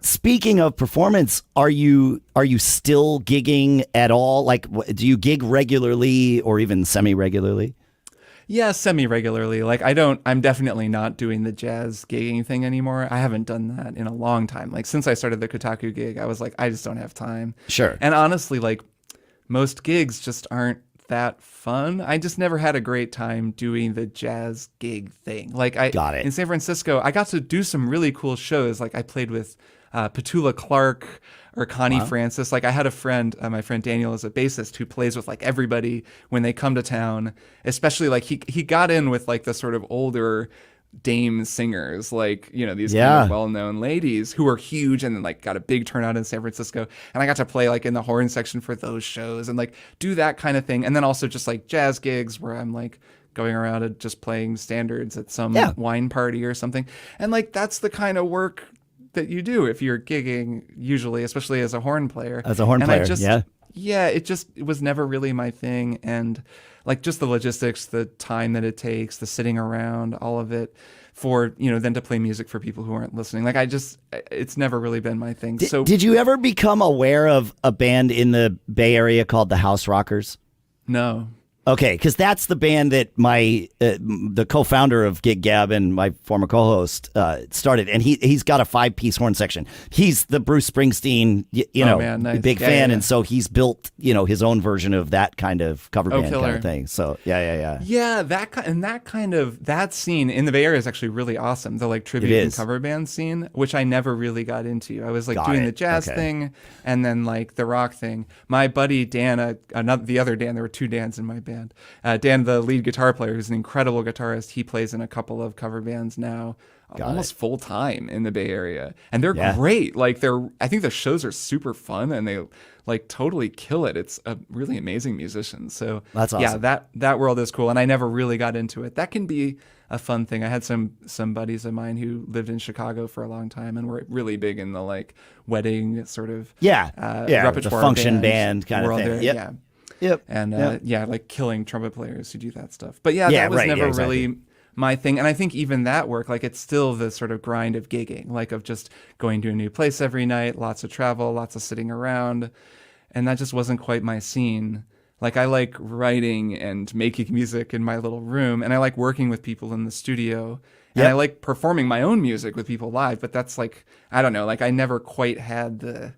Speaking of performance, are you still gigging at all? Like, do you gig regularly or even semi-regularly? Yeah, semi-regularly. Like I'm definitely not doing the jazz gigging thing anymore. I haven't done that in a long time. Like since I started the Kotaku gig, I was like, I just don't have time. Sure. And honestly, like most gigs just aren't that fun. I just never had a great time doing the jazz gig thing. Like Got it. in San Francisco, I got to do some really cool shows. Like I played with Petula Clark or Connie Francis. Like I had a friend, my friend Daniel is a bassist who plays with like everybody when they come to town, especially like he got in with like the sort of older dame singers, like, you know, these kind of well-known ladies who were huge and then like got a big turnout in San Francisco. And I got to play like in the horn section for those shows and like do that kind of thing. And then also just like jazz gigs where I'm like going around and just playing standards at some wine party or something. And like that's the kind of work that you do if you're gigging, usually, especially as a horn player. As a horn player, it was never really my thing. And like just the logistics, the time that it takes, the sitting around, all of it for, you know, then to play music for people who aren't listening. Like it's never really been my thing. So did you ever become aware of a band in the Bay Area called the House Rockers? No. Okay, because that's the band that the co-founder of Gig Gab and my former co-host started, and he's got a 5-piece horn section. He's the Bruce Springsteen, nice. big fan, and so he's built his own version of that kind of cover band kind of thing. So yeah, that scene in the Bay Area is actually really awesome. The like tribute and cover band scene, which I never really got into. I was like doing the jazz thing and then like the rock thing. My buddy Dan, the other Dan, there were 2 Dans in my band. Dan, the lead guitar player, who's an incredible guitarist, he plays in a couple of cover bands now, almost full time in the Bay Area, and they're great. Like I think the shows are super fun, and they like totally kill it. It's a really amazing musician. So that's awesome. Yeah, that world is cool, and I never really got into it. That can be a fun thing. I had some buddies of mine who lived in Chicago for a long time and were really big in the like wedding sort of repertoire, the function band kind of thing. Yep. And like killing trumpet players who do that stuff. But that was never really my thing. And I think even that work, like it's still the sort of grind of gigging, like of just going to a new place every night, lots of travel, lots of sitting around. And that just wasn't quite my scene. Like I like writing and making music in my little room, and I like working with people in the studio. And I like performing my own music with people live, but that's like, I don't know, like I never quite had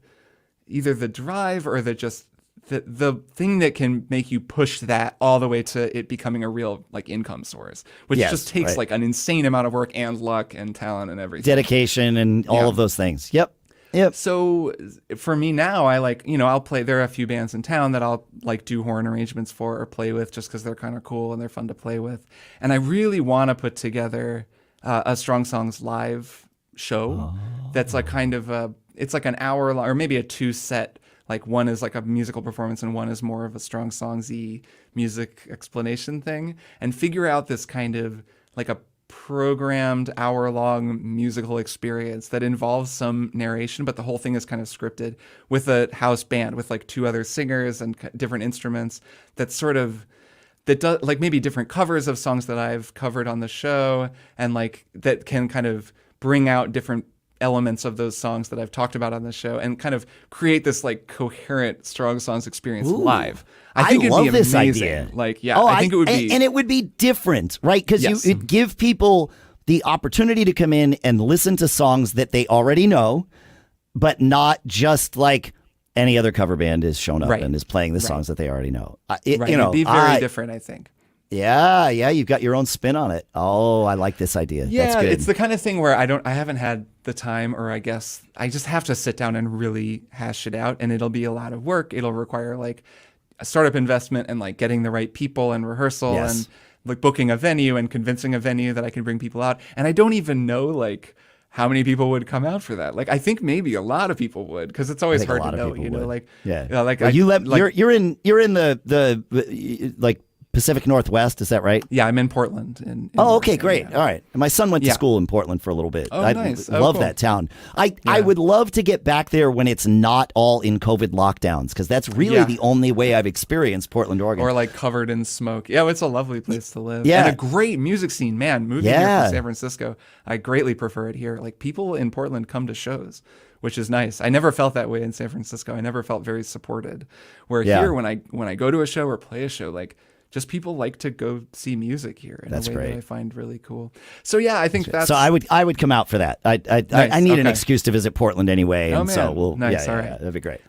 either the drive or the thing that can make you push that all the way to it becoming a real like income source, which just takes like an insane amount of work and luck and talent and everything. Dedication and all of those things. Yep. So for me now, I like, I'll play, there are a few bands in town that I'll like do horn arrangements for or play with just because they're kind of cool and they're fun to play with. And I really want to put together a Strong Songs live show that's like kind of it's like an hour long, or maybe a 2-set. Like one is like a musical performance and one is more of a Strong Songs-y music explanation thing, and figure out this kind of like a programmed hour-long musical experience that involves some narration, but the whole thing is kind of scripted with a house band with like 2 other singers and different instruments that does like maybe different covers of songs that I've covered on the show, and like that can kind of bring out different elements of those songs that I've talked about on the show and kind of create this like coherent Strong Songs experience live. I think it'd be this amazing. Idea. Like, I think it would be, and it would be different, right? Because it'd give people the opportunity to come in and listen to songs that they already know, but not just like any other cover band is shown up and is playing the songs that they already know. It'd be very different, I think. Yeah, you've got your own spin on it. Oh, I like this idea. Yeah, that's good. It's the kind of thing where I haven't had the time, or I guess I just have to sit down and really hash it out, and it'll be a lot of work. It'll require like a startup investment and like getting the right people and rehearsal and like booking a venue and convincing a venue that I can bring people out. And I don't even know like how many people would come out for that. Like, I think maybe a lot of people would, because it's always hard to know, like, you're in the like Pacific Northwest, is that right? Yeah, I'm in Portland. In Oh, okay, Oregon, great. yeah. All right. My son went to Yeah. school in Portland for a little bit. Oh, I nice. love cool. that town. I would love to get back there when it's not all in COVID lockdowns, because that's really the only way I've experienced Portland, Oregon. Or like covered in smoke. Yeah, it's a lovely place to live. Yeah. And a great music scene. Man, moving here from San Francisco, I greatly prefer it here. Like people in Portland come to shows, which is nice. I never felt that way in San Francisco. I never felt very supported. Where here, when I go to a show or play a show, like just people like to go see music here in a way that I find really cool. So yeah, I think that's. So I would come out for that. I need an excuse to visit Portland anyway, and so we'll. Nice. Yeah, All right. that'd be great.